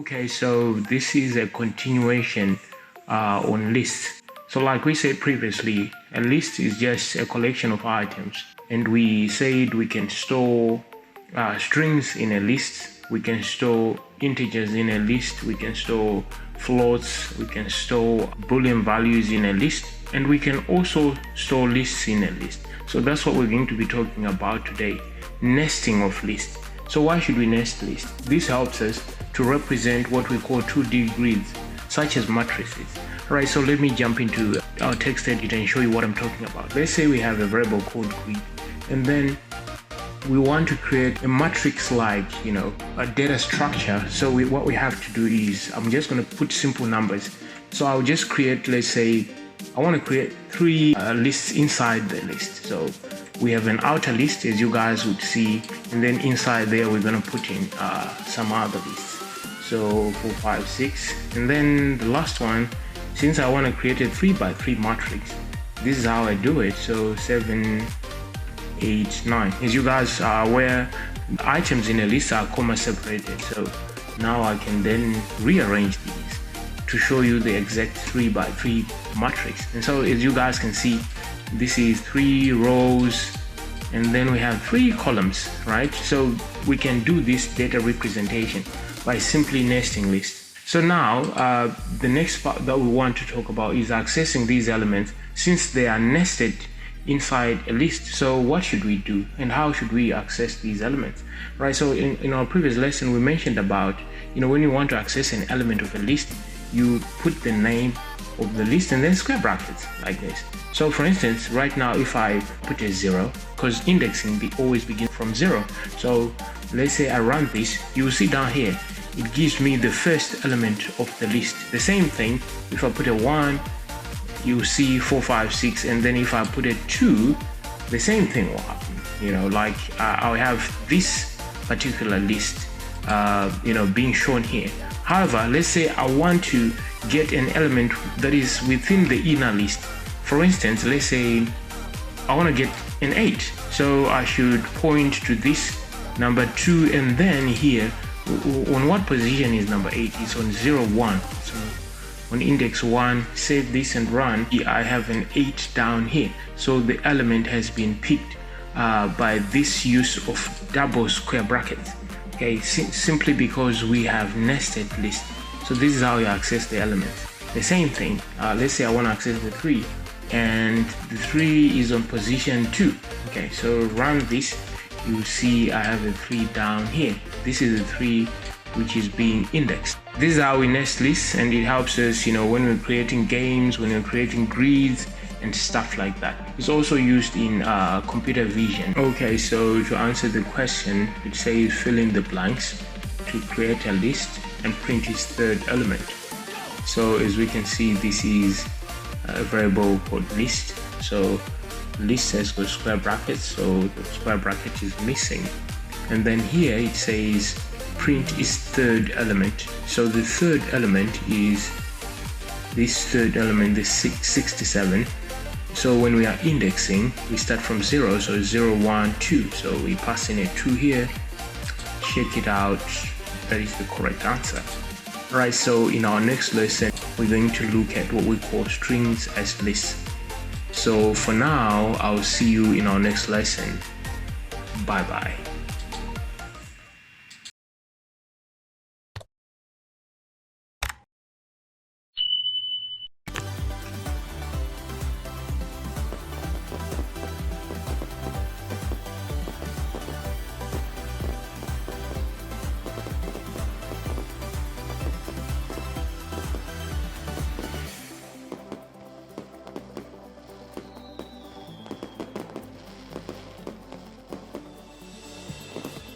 Okay, so this is a continuation on lists. So like we said previously, a list is just a collection of items, and we said we can store strings in a list, we can store integers in a list, we can store floats, we can store boolean values in a list, and we can also store lists in a list. So that's what we're going to be talking about today, nesting of lists. So why should we nest lists? This helps us to represent what we call 2D grids, such as matrices. Alright, so let me jump into our text editor and show you what I'm talking about. Let's say we have a variable called grid, and then we want to create a matrix like, a data structure. So what we have to do is, I'm just going to put simple numbers. So I'll just create, let's say, I want to create 3 lists inside the list. So we have an outer list, as you guys would see, and then inside there we're going to put in some other lists. So 4, 5, 6, and then the last one, since I want to create a 3 by 3 matrix, this is how I do it. So 7, 8, 9. As you guys are aware, items in a list are comma separated. So now I can then rearrange these to show you the exact 3 by 3 matrix. And so as you guys can see, this is 3 rows, and then we have 3 columns, right? So we can do this data representation by simply nesting lists. So now the next part that we want to talk about is accessing these elements since they are nested inside a list. So what should we do and how should we access these elements, right? So in our previous lesson we mentioned about, when you want to access an element of a list, you put the name of the list and then square brackets like this. So for instance, right now if I put a 0, because indexing always begins from 0, so let's say I run this, you will see down here it gives me the first element of the list. The same thing if I put a 1, you see 4, 5, 6, and then if I put a 2, the same thing will happen. Like I'll have this particular list being shown here. However, let's say I want to get an element that is within the inner list. For instance, let's say I want to get an 8, so I should point to this number 2, and then here on what position is number 8? It's on 0, 1. So on index 1, save this and run. I have an 8 down here, so the element has been picked by this use of double square brackets. Okay, simply because we have nested lists. So this is how you access the elements. The same thing, let's say I want to access the 3, and the 3 is on position 2. Okay, so run this, you see I have a 3 down here. This is the 3 which is being indexed. This is how we nest lists, and it helps us, when we're creating games, when we're creating grids and stuff like that. It's also used in computer vision. Okay, so to answer the question, it says fill in the blanks to create a list and print its third element. So as we can see, this is a variable called list. So list has got square brackets, so the square bracket is missing. And then here it says print its third element. So the third element is this third element, the 67. So when we are indexing, we start from 0, so 0, 1, 2. So we pass in a 2 here, check it out, that is the correct answer. Right, so in our next lesson, we're going to look at what we call strings as lists. So for now, I'll see you in our next lesson. Bye bye.